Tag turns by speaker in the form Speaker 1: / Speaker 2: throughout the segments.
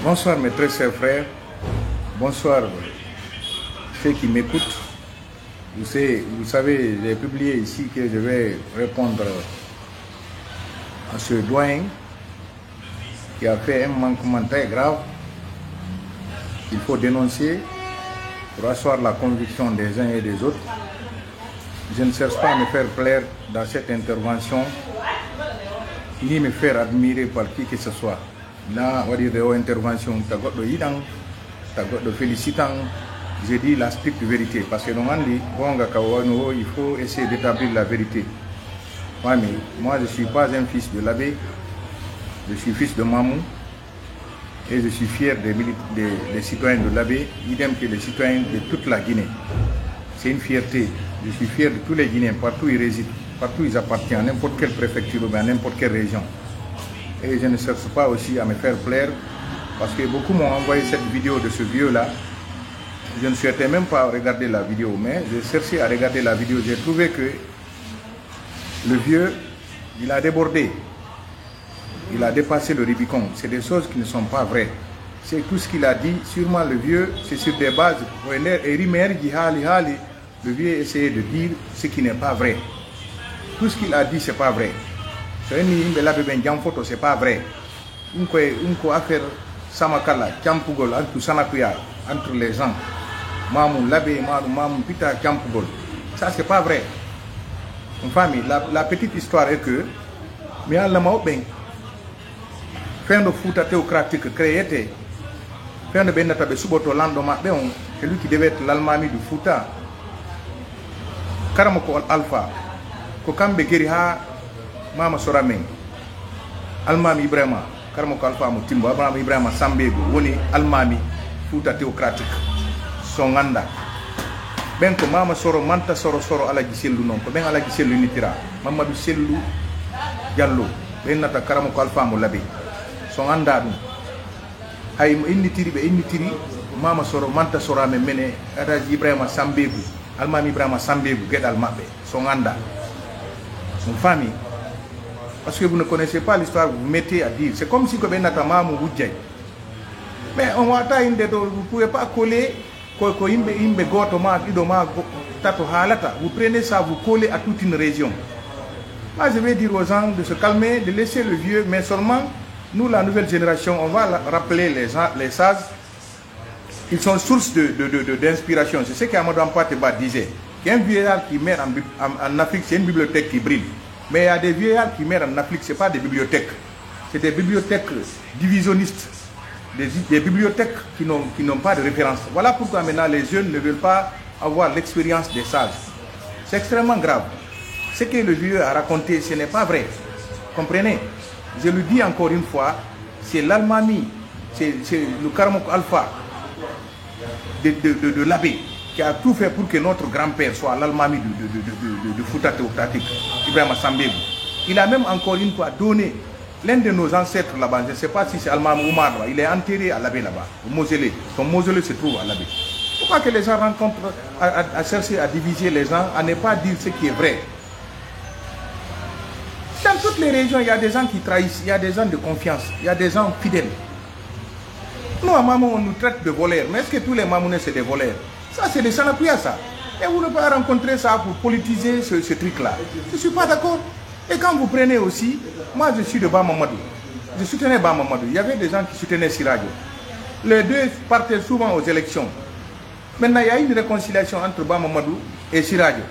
Speaker 1: Bonsoir mes très chers frères, bonsoir ceux qui m'écoutent. Vous savez, j'ai publié ici que je vais répondre à ce doyen qui a fait un manquement très grave qu'il faut dénoncer pour asseoir la conviction des uns et des autres. Je ne cherche pas à me faire plaire dans cette intervention, ni me faire admirer par qui que ce soit. Là, on va dire des interventions, de félicitant, je dis la stricte vérité. Parce que normalement, il faut essayer d'établir la vérité. Ouais, mais moi, je ne suis pas un fils de l'abbé, je suis fils de Mamou. Et je suis fier des citoyens de l'abbé, idem que les citoyens de toute la Guinée. C'est une fierté. Je suis fier de tous les Guinéens, partout où ils résident, partout où ils appartiennent, à n'importe quelle préfecture ou à n'importe quelle région. Et je ne cherche pas aussi à me faire plaire, parce que beaucoup m'ont envoyé cette vidéo de ce vieux-là. Je ne souhaitais même pas regarder la vidéo, mais j'ai cherché à regarder la vidéo. J'ai trouvé que le vieux, il a débordé. Il a dépassé le Rubicon. C'est des choses qui ne sont pas vraies. C'est tout ce qu'il a dit. Sûrement le vieux, c'est sur des bases. Le vieux essayait de dire ce qui n'est pas vrai. Tout ce qu'il a dit, c'est pas vrai. C'est pas vrai. Une affaire Samakala, Kampugol, entre les gens. Mamou, l'abbé, Mamou, Pita, Kampugol. Ça, c'est pas vrai. Une famille, la petite histoire est que, mais à la fin de foot théocratique créé, fin de Benata de Suboto Landoma, c'est lui qui devait être l'Almami du Fouta. Karamoko Alpha, Kokambe Geriha, Mama Sorameng, Almami Ibrahima, Karamoko Alpha Mutimbo, Abraham Ibrahima Sambego, Woni Almami, Fouta théocratique, Songanda. Benko Mama Soro, Manta Soro ala Giselu non, Ben ala Giselu Nitira, Mamadou Selou Diallo, Benata Karamoko Alpha Molabi. Son andadu hay innitiri be innitiri mama soro manta sora me mene Alhaji Ibrahima Sambegu Almami Ibrahima Sambegu gedal mabbe son anda son famille. Parce que vous ne connaissez pas l'histoire, vous mettez à dire, c'est comme si que benata mamu wujjay, mais on va ta inde do, vous pouvez pas coller ko imbe goto ma ido ma tato halata, vous prenez ça, vous collez à toute une région. Moi je vais dire aux gens de se calmer, de laisser le vieux, mais seulement nous, la nouvelle génération, on va rappeler les sages. Ils sont source d'inspiration. C'est ce qu'Amadou Ampateba disait. Qu'un vieillard qui meurt en Afrique, c'est une bibliothèque qui brille. Mais il y a des vieillards qui meurent en Afrique, ce n'est pas des bibliothèques. C'est des bibliothèques divisionnistes. Des bibliothèques qui n'ont pas de référence. Voilà pourquoi maintenant les jeunes ne veulent pas avoir l'expérience des sages. C'est extrêmement grave. Ce que le vieux a raconté, ce n'est pas vrai. Comprenez? Je le dis encore une fois, c'est l'Almami, c'est le Karamok Alpha de l'abbé qui a tout fait pour que notre grand-père soit l'Almami de Fouta théocratique, Ibrahima Sambegu. Il a même encore une fois donné l'un de nos ancêtres là-bas, je ne sais pas si c'est Almami Oumar, il est enterré à l'abbé là-bas, au mausolée. Son mausolée se trouve à l'abbé. Pourquoi que les gens rencontrent à chercher à diviser les gens, à ne pas dire ce qui est vrai? Dans toutes les régions, il y a des gens qui trahissent, il y a des gens de confiance, il y a des gens fidèles. Nous, à Mamou, on nous traite de voleurs. Mais est-ce que tous les Mamounais, c'est des voleurs? Ça, c'est des Sanapouya, ça. Et vous ne pouvez pas rencontrer ça pour politiser ce truc-là. Je ne suis pas d'accord. Et quand vous prenez aussi, moi, je suis de Bamamadou. Je soutenais Bamamadou. Il y avait des gens qui soutenaient Siradio. Les deux partaient souvent aux élections. Maintenant, il y a une réconciliation entre Bamamadou et Siradio.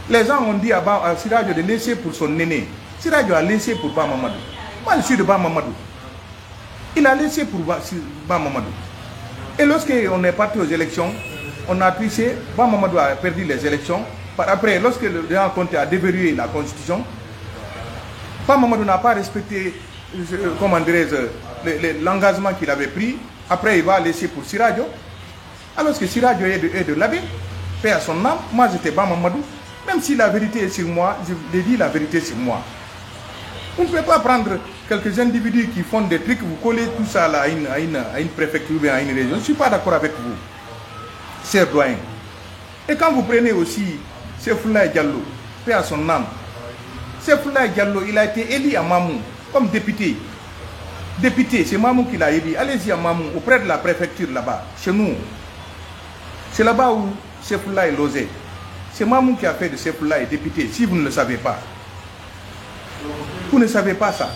Speaker 1: Les gens ont dit à Siradio de laisser pour son aîné. Siradio a laissé pour Bamamadou. Moi, je suis de Bamamadou. Il a laissé pour Bamamadou. Et lorsqu'on est parti aux élections, on a triché. Bamamadou a perdu les élections. Après, lorsque le Grand Comté a déverrouillé la Constitution, Bamamadou n'a pas respecté, comment dirais-je, l'engagement qu'il avait pris. Après, il va laisser pour Siradio. Alors que Siradio est de l'abbé, paix à son âme. Moi, j'étais Bamamadou. Même si la vérité est sur moi, je dis la vérité sur moi. Vous ne pouvez pas prendre quelques individus qui font des trucs, vous collez tout ça là à une préfecture ou à une région. Je ne suis pas d'accord avec vous, cher doyen. Et quand vous prenez aussi Sefoulaye Diallo, paix à son âme, Sefoulaye Diallo, il a été élu à Mamou comme député. député, c'est Mamou qui l'a dit. Allez-y à Mamou, auprès de la préfecture là-bas, chez nous. C'est là-bas où Sefula est logé. C'est Mamou qui a fait de Sefula député, si vous ne le savez pas. Vous ne savez pas ça.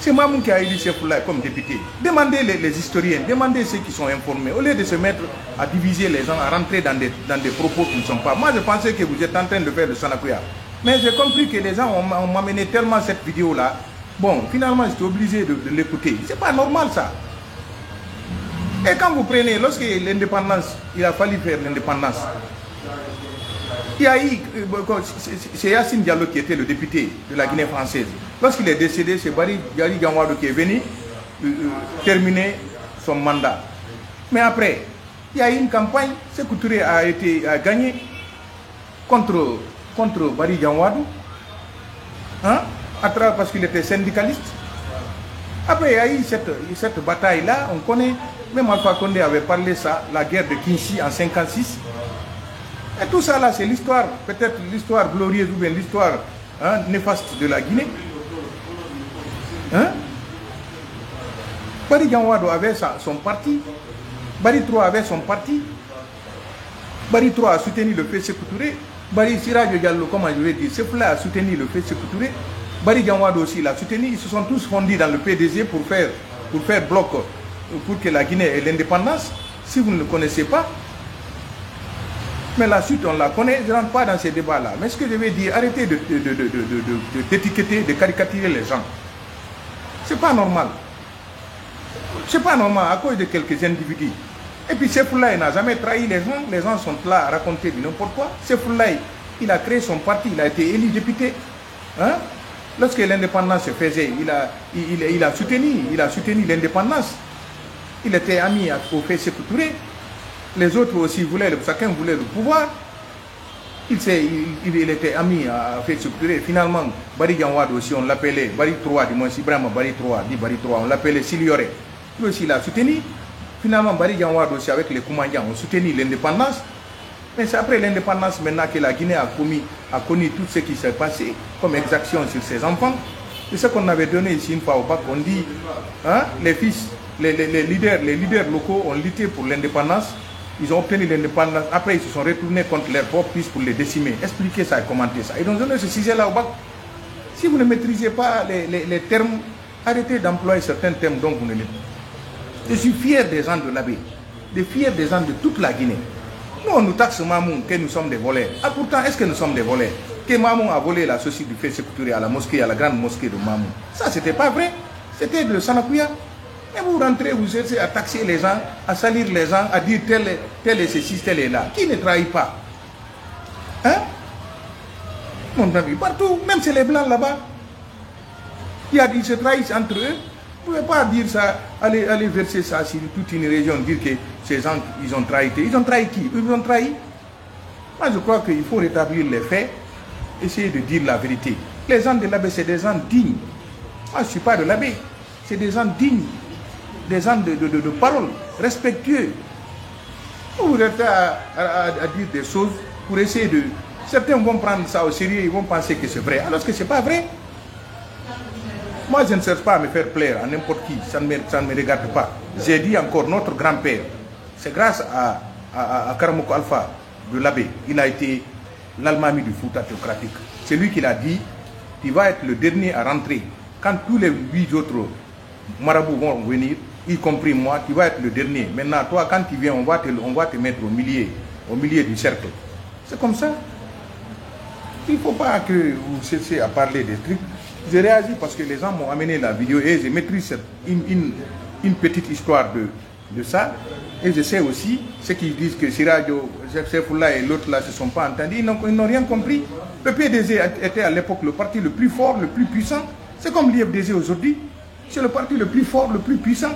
Speaker 1: C'est Mamou qui a élu Sefula comme député. Demandez les historiens, demandez ceux qui sont informés. Au lieu de se mettre à diviser les gens, à rentrer dans des propos qui ne sont pas. Moi, je pensais que vous êtes en train de faire le Sanakuya. Mais j'ai compris que les gens ont amené tellement cette vidéo-là. Bon, finalement, j'étais obligé de l'écouter. C'est pas normal, ça. Et quand vous prenez, lorsque l'indépendance, il a fallu faire l'indépendance, il y a eu, c'est Yassine Diallo qui était le député de la Guinée française. Lorsqu'il est décédé, c'est Bari Gawado qui est venu terminer son mandat. Mais après, il y a eu une campagne, Sékou Touré a gagné contre Bari Gawado, hein, parce qu'il était syndicaliste. Après, il y a eu cette bataille-là, on connaît, même Alpha Condé avait parlé ça, la guerre de Kinshasa en 1956. Et tout ça là, c'est l'histoire, peut-être l'histoire glorieuse ou bien l'histoire néfaste de la Guinée. Hein? Bari Gawado avait son parti, Bari 3 avait son parti, Bari 3 a soutenu le fait Sékou Touré, Bari Sirajo Diallo, comment je vais dire, Sefula a soutenu le fait Sékou Touré, Bari Gawado aussi l'a soutenu, ils se sont tous fondus dans le PDG pour faire bloc, pour que la Guinée ait l'indépendance. Si vous ne le connaissez pas, mais la suite, on la connaît, je ne rentre pas dans ces débats-là. Mais ce que je vais dire, arrêtez d'étiqueter, de caricaturer les gens. C'est pas normal. C'est pas normal à cause de quelques individus. Et puis Sefula n'a jamais trahi les gens sont là à raconter du n'importe quoi. Sefula, il a créé son parti, il a été élu député. Hein? Lorsque l'indépendance se faisait, il a soutenu l'indépendance. Il était ami au fait Sékou Touré. Les autres aussi chacun voulait le pouvoir. Il était ami à fait structuré. Finalement, Bari Gawado aussi, on l'appelait Bari 3, du moins Ibrahima Bari 3, on l'appelait Silioré. Lui aussi, il a soutenu. Finalement, Bari Gawado aussi, avec les Koumandians, ont soutenu l'indépendance. Mais c'est après l'indépendance maintenant que la Guinée a connu tout ce qui s'est passé comme exaction sur ses enfants. C'est ce qu'on avait donné ici une fois au bac. On dit, hein, les fils, les leaders locaux ont lutté pour l'indépendance. Ils ont obtenu l'indépendance. Après, ils se sont retournés contre leurs propres fils pour les décimer. Expliquez ça et commentez ça. Et donc, donné ce sujet-là au bac. Si vous ne maîtrisez pas les termes, arrêtez d'employer certains termes dont vous ne les... Je suis fier des gens de l'Abbé, fier des gens de toute la Guinée. Nous, on nous taxe Mamou que nous sommes des voleurs. Ah, pourtant, est-ce que nous sommes des voleurs? Que Mamou a volé la société du fait Sékou Touré à la mosquée, à la grande mosquée de Mamou. Ça, c'était pas vrai. C'était de Sanakuya. Et vous rentrez, vous cherchez à taxer les gens, à salir les gens, à dire tel est ceci, tel est là. Qui ne trahit pas? Hein? Mon ami, partout, même chez les blancs là-bas, ils se trahissent entre eux. Vous ne pouvez pas dire ça, aller verser ça sur toute une région, dire que ces gens, ils ont trahi. Ils ont trahi qui? Ils ont trahi. Moi, je crois qu'il faut rétablir les faits, essayer de dire la vérité. Les gens de l'Abbé, c'est des gens dignes. Moi, je ne suis pas de l'Abbé. C'est des gens dignes. Des gens de parole, respectueux. Vous êtes à dire des choses pour essayer de... Certains vont prendre ça au sérieux, ils vont penser que c'est vrai, alors que ce n'est pas vrai. Moi, je ne cherche pas à me faire plaire à n'importe qui, ça ne me regarde pas. J'ai dit encore, notre grand-père, c'est grâce à Karamoko Alpha de l'Abbé, il a été l'Almami du Fouta théocratique. C'est lui qui l'a dit, il va être le dernier à rentrer. Quand tous les 8 autres marabouts vont venir, y compris moi, tu vas être le dernier. Maintenant, toi, quand tu viens, on va te mettre au milieu du cercle. C'est comme ça. Il ne faut pas que vous cessiez à parler des trucs. J'ai réagi parce que les gens m'ont amené la vidéo et je maîtrise une petite histoire de ça. Et je sais aussi ceux qui disent que Sirajo, Sefula et l'autre là ne se sont pas entendus. Ils n'ont rien compris. Le PDG était à l'époque le parti le plus fort, le plus puissant. C'est comme l'IFDG aujourd'hui. C'est le parti le plus fort, le plus puissant.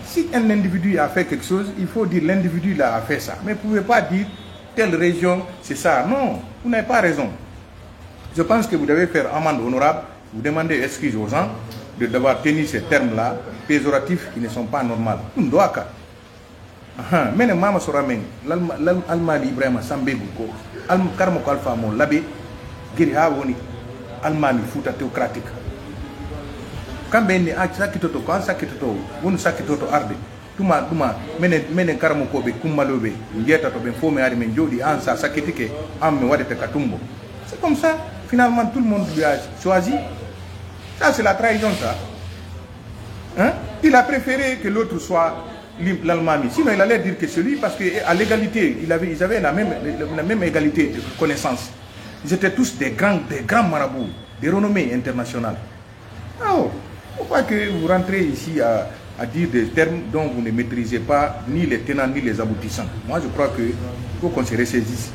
Speaker 1: Si un individu a fait quelque chose, il faut dire l'individu là a fait ça. Mais vous ne pouvez pas dire telle région, c'est ça. Non, vous n'avez pas raison. Je pense que vous devez faire amende honorable. Vous demandez excuse aux gens d'avoir tenu ces termes-là, péjoratifs, qui ne sont pas normaux. Mais Mama Soramen, l'Almali Ibrahima Sambegouko, Karmoko Alpha Mon Labé, Giri Hawoni, Almami Fouta théocratique. kambe ni sakitoto kan sakitoto wonu sakitoto arde tuma menen karamo ko be kummalobe ngeta to be fome ari men jodi an sa sakitike am me wadete katumbo. C'est comme ça finalement tout le monde lui a choisi. Ça c'est la trahison ça. Hein? Il a préféré que l'autre soit l'Almami. Sinon il allait dire que celui parce qu'à l'égalité ils avaient la même égalité de connaissances. Ils étaient tous des grands marabouts, des renommées internationales. Oh, pourquoi que vous rentrez ici à dire des termes dont vous ne maîtrisez pas ni les tenants ni les aboutissants? Moi, je crois qu'il faut qu'on se ressaisisse.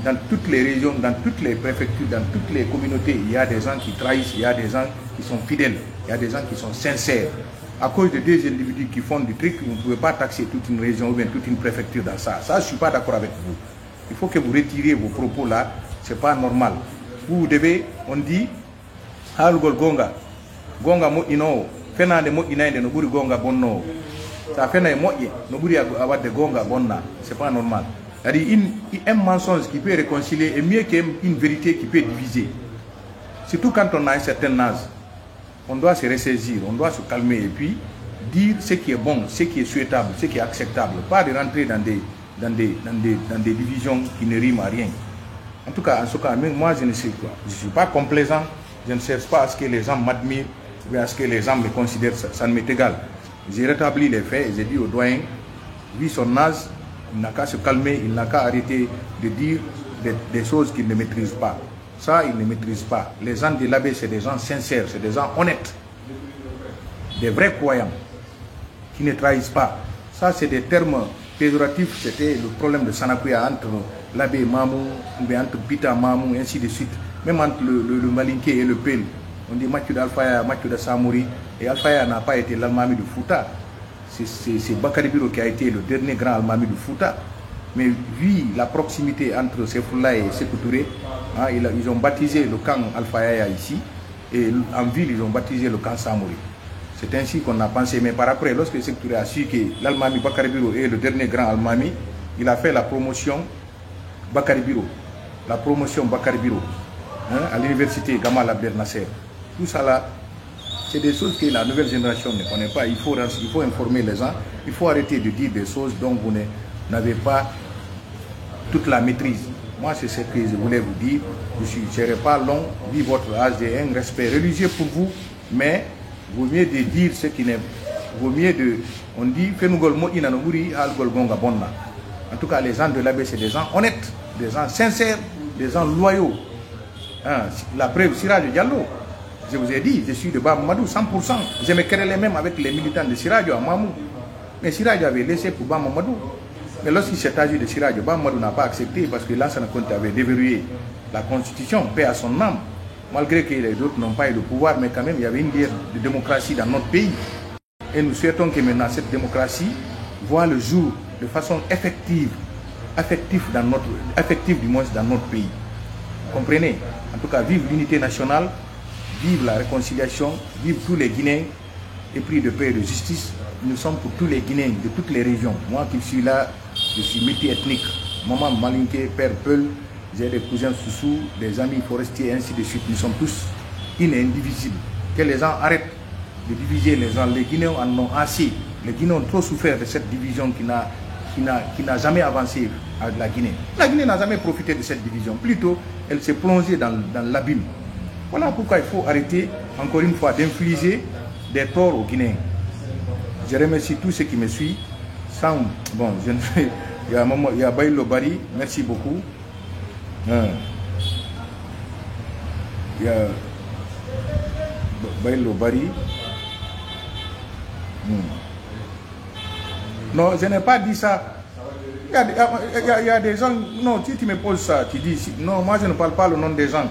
Speaker 1: Dans toutes les régions, dans toutes les préfectures, dans toutes les communautés, il y a des gens qui trahissent, il y a des gens qui sont fidèles, il y a des gens qui sont sincères. À cause de deux individus qui font du truc, vous ne pouvez pas taxer toute une région ou bien toute une préfecture dans ça. Ça, je ne suis pas d'accord avec vous. Il faut que vous retiriez vos propos là. Ce n'est pas normal. Vous devez, on dit, Halgol Gonga. Gonga mo ino fenande mo inainde no buri gonga bonno ça fenay moye no buri awade gonga bonna, c'est pas normal. C'est-à-dire un mensonge qui peut réconcilier est mieux qu'une vérité qui peut diviser. Surtout quand on a un certain âge, on doit se ressaisir, on doit se calmer et puis dire ce qui est bon, ce qui est souhaitable, ce qui est acceptable, pas de rentrer dans des divisions qui ne riment à rien. En tout cas, moi je ne sais quoi, je suis pas complaisant, je ne cherche pas à ce que les gens m'admirent ou à ce que les gens me considèrent, ça ne m'est égal. J'ai rétabli les faits et j'ai dit au doyen, vu son âge, il n'a qu'à se calmer, il n'a qu'à arrêter de dire des choses qu'il ne maîtrise pas. Ça, il ne maîtrise pas. Les gens de l'abbé, c'est des gens sincères, c'est des gens honnêtes, des vrais croyants, qui ne trahissent pas. Ça, c'est des termes péjoratifs, c'était le problème de Sanakuya entre l'abbé Mamou, ou bien entre Pita Mamou, et ainsi de suite. Même entre le Malinké et le Pel. On dit Mathieu d'Alfaya, Mathieu de Samouri, et Alfaya n'a pas été l'Almami de Fouta. C'est Bakary Biro qui a été le dernier grand Almami de Fouta. Mais vu la proximité entre Sefoula et Sékou Touré, hein, ils ont baptisé le camp Alfaya ici, et en ville, ils ont baptisé le camp Samouri. C'est ainsi qu'on a pensé. Mais par après, lorsque Sékou Touré a su que l'Almami Bakary Biro est le dernier grand Almami, il a fait la promotion Bakary Biro. La promotion Bakary Biro, hein, à l'université Gamal Abdel Nasser. Tout ça là, c'est des choses que la nouvelle génération ne connaît pas. Il faut informer les gens. Il faut arrêter de dire des choses dont vous n'avez pas toute la maîtrise. Moi, c'est ce que je voulais vous dire. Je ne serai pas long. Vive votre âge, j'ai un respect religieux pour vous. Mais il vaut mieux de dire ce qui n'est... Vaut mieux de... On dit, en tout cas, les gens de l'abbé, c'est des gens honnêtes, des gens sincères, des gens loyaux. Hein, la preuve, Siraj Diallo. Je vous ai dit, je suis de Bamamadou, 100%. Je me querellais même avec les militants de Siraj à Mamou. Mais Siraj avait laissé pour Bamamadou. Mais lorsqu'il s'est agi de Siraj, Bamamadou n'a pas accepté parce que Lansana Conté avait déverrouillé la constitution, paix à son âme. Malgré que les autres n'ont pas eu le pouvoir, mais quand même, il y avait une guerre de démocratie dans notre pays. Et nous souhaitons que maintenant cette démocratie voit le jour de façon effective du moins dans notre pays. Vous comprenez? En tout cas, vive l'unité nationale, vive la réconciliation, vive tous les Guinéens épris de paix et de justice. Nous sommes pour tous les Guinéens de toutes les régions. Moi qui suis là, je suis multi-ethnique. Maman Malinké, Père Peul, j'ai des cousins Soussou, des amis forestiers, ainsi de suite. Nous sommes tous indivisibles. Que les gens arrêtent de diviser les gens. Les Guinéens en ont assez. Les Guinéens ont trop souffert de cette division qui n'a jamais avancé à la Guinée. La Guinée n'a jamais profité de cette division. Plutôt, elle s'est plongée dans l'abîme. Voilà pourquoi il faut arrêter, encore une fois, d'infliger des torts aux Guinéens. Je remercie tous ceux qui me suivent. Bon, il y a Baïlo Bari, merci beaucoup. Il y a Baïlo Bari. Non, je n'ai pas dit ça. Il y a des gens... Non, si tu me poses ça, tu dis... Non, moi je ne parle pas le nom des gens.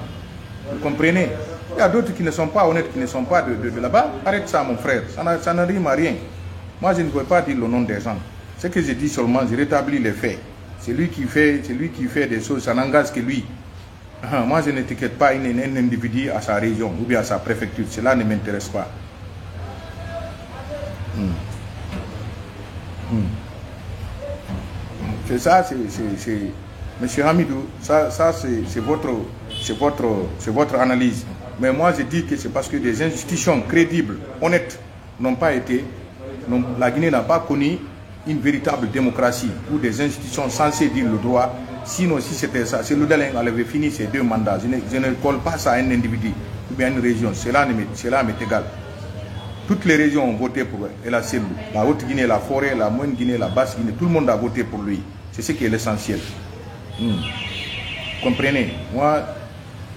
Speaker 1: Vous comprenez? Il y a d'autres qui ne sont pas honnêtes, qui ne sont pas de là-bas. Arrête ça, mon frère. Ça ne rime à rien. Moi, je ne veux pas dire le nom des gens. Ce que je dis seulement, je rétablis les faits. C'est lui qui fait des choses, ça n'engage que lui. Moi, je n'étiquette pas un individu à sa région ou bien à sa préfecture. Cela ne m'intéresse pas. C'est ça, Monsieur Hamidou, ça c'est votre analyse. Mais moi, je dis que c'est parce que des institutions crédibles, honnêtes, n'ont pas été... La Guinée n'a pas connu une véritable démocratie où des institutions censées dire le droit. Sinon, si c'était ça, si Loudaleng avait fini ses 2 mandats, je ne colle pas ça à un individu ou bien à une région. Cela m'est égal. Toutes les régions ont voté pour El Assélou. La Haute-Guinée, la Forêt, la Moyenne-Guinée, la Basse-Guinée, tout le monde a voté pour lui. C'est ce qui est l'essentiel. Comprenez, moi,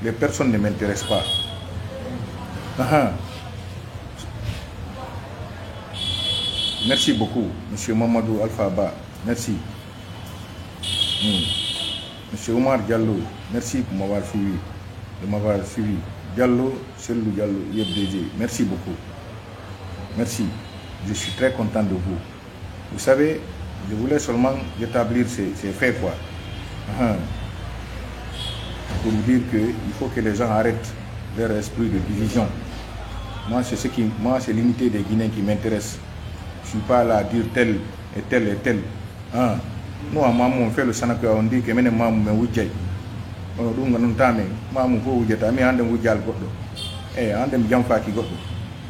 Speaker 1: les personnes ne m'intéressent pas. Merci beaucoup, M. Mamadou Alpha-Ba. Merci. M. Omar Diallo, merci pour m'avoir suivi. Diallo, Selou Diallo, YFDG, merci beaucoup. Merci. Je suis très content de vous. Vous savez, je voulais seulement établir ces faits, quoi. Pour vous dire qu'il faut que les gens arrêtent leur esprit de division. Moi, c'est l'unité des Guinéens qui m'intéresse. Je ne suis pas là à dire tel et tel et tel. Nous, à Mamou, on fait le Sanaka, on dit que même Mamou me oudjay. On dit que Mamou faut oudjay, mais on dit oudjal godo. On dit jamfa ki godo.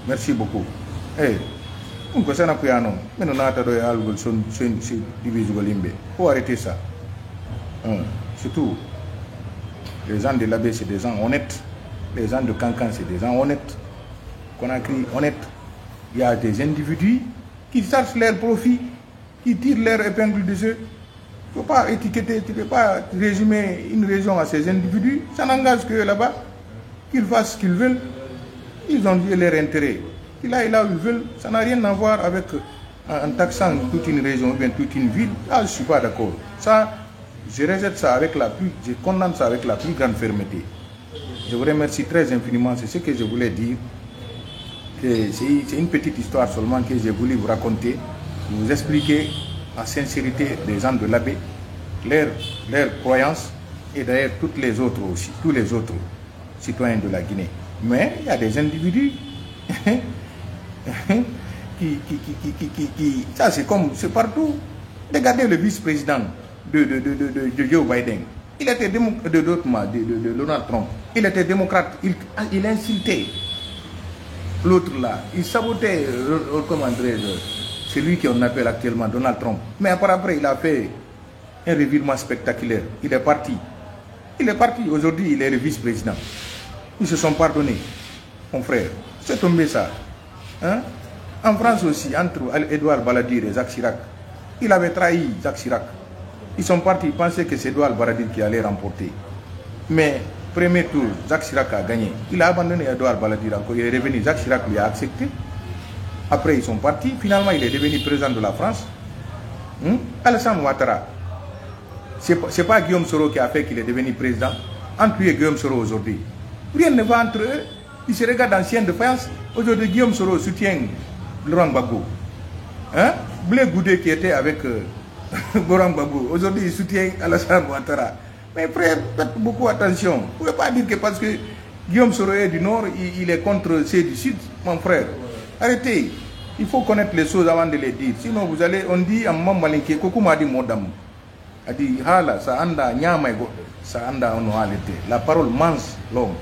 Speaker 1: Merci beaucoup. On peut s'en appuyer non. Mais on a attendu à l'alcool, c'est divisé au limbe. Faut arrêter ça. Surtout, les gens de l'abbé, c'est des gens honnêtes. Les gens de Cancan, c'est des gens honnêtes. Conakry, honnêtes. Il y a des individus qui cherchent leur profit, qui tirent leur épingle de jeu. Il ne faut pas étiqueter, tu ne peux pas résumer une région à ces individus. Ça n'engage que là-bas, qu'ils fassent ce qu'ils veulent. Ils ont dit leur intérêt. Qu'ils aillent là où ils veulent. Ça n'a rien à voir avec en taxant toute une région ou bien toute une ville. Là, je ne suis pas d'accord. Ça, je rejette ça je condamne ça avec la plus grande fermeté. Je vous remercie très infiniment. C'est ce que je voulais dire. C'est une petite histoire seulement que j'ai voulu vous raconter, vous expliquer la sincérité des gens de l'abbé, leurs croyances et d'ailleurs toutes les autres aussi, tous les autres citoyens de la Guinée. Mais il y a des individus ça c'est partout. Regardez le vice-président de Joe Biden. Il était de Donald Trump. Il était démocrate. Il insultait l'autre là. Il sabotait, comment dirais-je, celui qu'on appelle actuellement Donald Trump. Mais après, il a fait un revirement spectaculaire. Il est parti. Aujourd'hui, il est le vice-président. Ils se sont pardonnés, mon frère. C'est tombé ça. En France aussi, entre Edouard Balladur et Jacques Chirac, il avait trahi Jacques Chirac. Ils sont partis, ils pensaient que c'est Edouard Balladur qui allait remporter. Mais, premier tour, Jacques Chirac a gagné. Il a abandonné Edouard Balladur encore. Il est revenu, Jacques Chirac lui a accepté. Après, ils sont partis. Finalement, il est devenu président de la France. Alassane Ouattara. Ce n'est pas Guillaume Soro qui a fait qu'il est devenu président. Entre lui et Guillaume Soro aujourd'hui. Rien ne va entre eux. Ils se regardent en chien de faïence. Aujourd'hui, Guillaume Soro soutient Laurent Gbagbo. Blé Goudé qui était avec Laurent Gbagbo. Aujourd'hui, il soutient Alassane Ouattara. Mais frère, faites beaucoup attention. Vous ne pouvez pas dire que parce que Guillaume Soro est du Nord, il est contre ceux du Sud, mon frère. Arrêtez. Il faut connaître les choses avant de les dire. Sinon, vous allez, on dit à Mamalinke, Koko m'a dit modam. A dit, hala, ça anda, nyama, ça anda, on a l'été. La parole mange l'homme.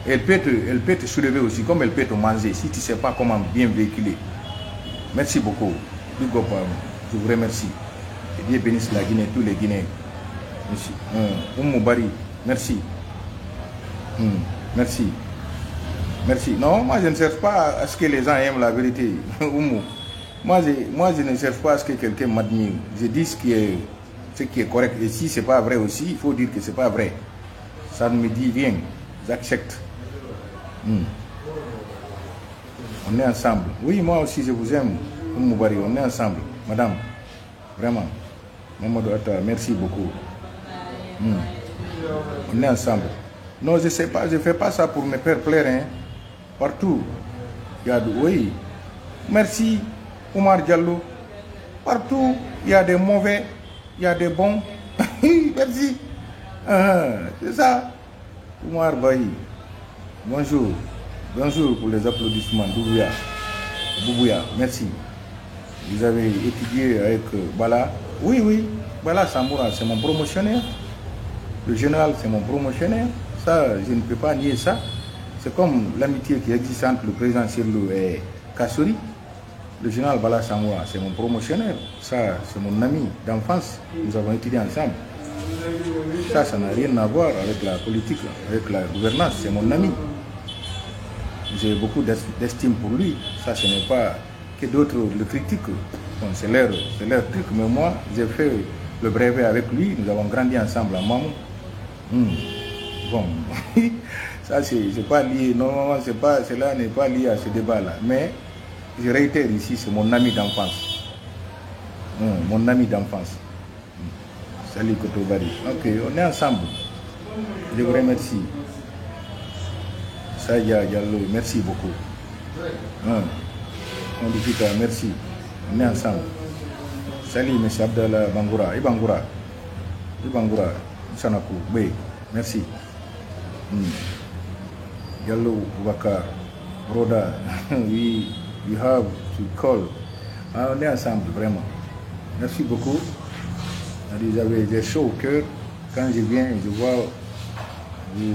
Speaker 1: Elle peut te soulever aussi, comme elle peut te manger, si tu ne sais pas comment bien véhiculer. Merci beaucoup. Je vous remercie. Que Dieu bénisse la Guinée, tous les Guinéens. Merci. Bari, merci. Merci. Merci. Non, moi je ne cherche pas à ce que les gens aiment la vérité. Moi je ne cherche pas à ce que quelqu'un m'admire. Je dis ce qui est correct. Et si ce n'est pas vrai aussi, il faut dire que ce n'est pas vrai. Ça ne me dit rien. J'accepte. On est ensemble. Oui, moi aussi je vous aime. Bari, on est ensemble. Madame, vraiment. Mamadou Atta, merci beaucoup. On est ensemble. Non, je ne sais pas, je ne fais pas ça pour me faire plaire. Hein. Partout. Il y a oui. Merci, Omar Diallo. Partout, il y a des mauvais, il y a des bons. Merci. C'est ça. Omar Bahi. Bonjour. Bonjour pour les applaudissements. Boubouya. Merci. Vous avez étudié avec Bala. Oui. Bala Samoura, c'est mon promotionnaire. Le général, c'est mon promotionnaire. Ça, je ne peux pas nier ça. C'est comme l'amitié qui existe entre le président Sirlou et Kassori. Le général Bala Samoa, c'est mon promotionnaire. Ça, c'est mon ami d'enfance. Nous avons étudié ensemble. Ça n'a rien à voir avec la politique, avec la gouvernance. C'est mon ami. J'ai beaucoup d'estime pour lui. Ça, ce n'est pas que d'autres le critiquent. Bon, c'est leur truc. Mais moi, j'ai fait le brevet avec lui. Nous avons grandi ensemble à Mamou. Bon, ça, c'est pas lié. Normalement, cela n'est pas lié à ce débat-là. Mais je réitère ici, c'est mon ami d'enfance. Mon ami d'enfance. Salut Kotobari. Ok, on est ensemble. Je vous remercie. Saya Diallo, merci beaucoup. On dit merci. On est ensemble. Salut M. Abdallah Bangoura. Ibangura. Sanakou. B. Merci. Diallo Boubacar. Roda. We have to call. On est ensemble, vraiment. Merci beaucoup. Vous avez des choses au cœur. Quand je viens, je vois, vous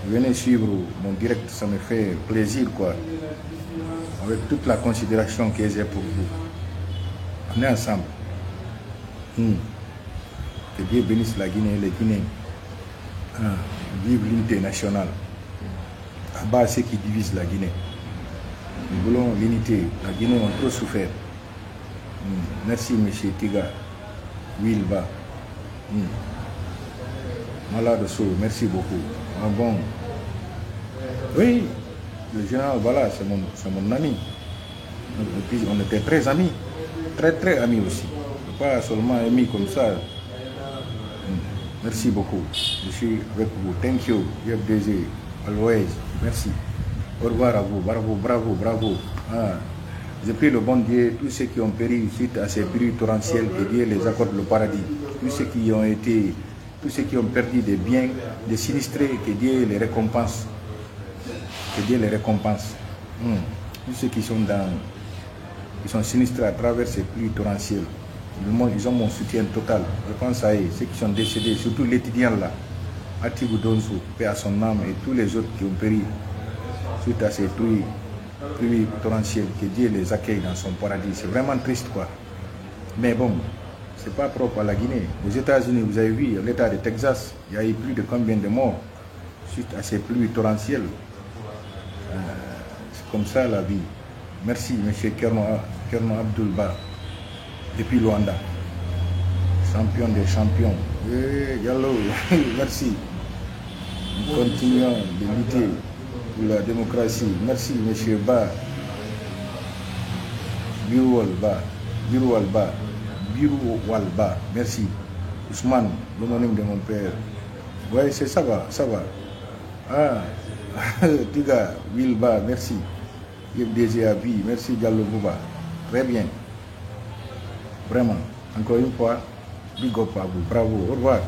Speaker 1: venez suivre mon direct, ça me fait plaisir, quoi. Avec toute la considération que j'ai pour vous. On est ensemble. Que Dieu bénisse la Guinée et les Guinéens. Vive l'unité nationale. À bas ceux qui divisent la Guinée. Nous voulons l'unité. La Guinée a trop souffert. Merci, M. Tiga. Wilba. Malade Sow, merci beaucoup. Bon. Oui, le général Bala, c'est mon ami. Et puis, on était très amis. Très amis aussi. Pas seulement amis comme ça. Merci beaucoup. Je suis avec vous. Thank you. YFDG. Always. Merci. Au revoir à vous. Bravo. Je prie le bon Dieu, tous ceux qui ont péri suite à ces pluies torrentielles, que Dieu les accorde le paradis. Tous ceux qui ont perdu des biens, des sinistrés, que Dieu les récompense. Tous ceux qui sont sinistrés à travers ces pluies torrentielles, ils ont mon soutien total. Je pense à eux, ceux qui sont décédés, surtout l'étudiant là, Atibou Donzo, paix à son âme, et tous les autres qui ont péri suite à ces pluies torrentielles, que Dieu les accueille dans son paradis. C'est vraiment triste, quoi. Mais bon, c'est pas propre à la Guinée. Aux États-Unis, vous avez vu, l'État de Texas, il y a eu plus de combien de morts suite à ces pluies torrentielles. C'est comme ça la vie. Merci, M. Kerno Abdulba, depuis Luanda, champion des champions. Yallo, merci. Nous continuons de lutter pour la démocratie. Merci, M. Ba. Biroualba. Merci. Ousmane, l'homonyme de mon père. Oui, c'est ça va. Tiga, Wilba, merci. YFDG Abi, merci Diallo Bouba. Très bien. Vraiment. Encore une fois, big up à vous. Bravo. Au revoir.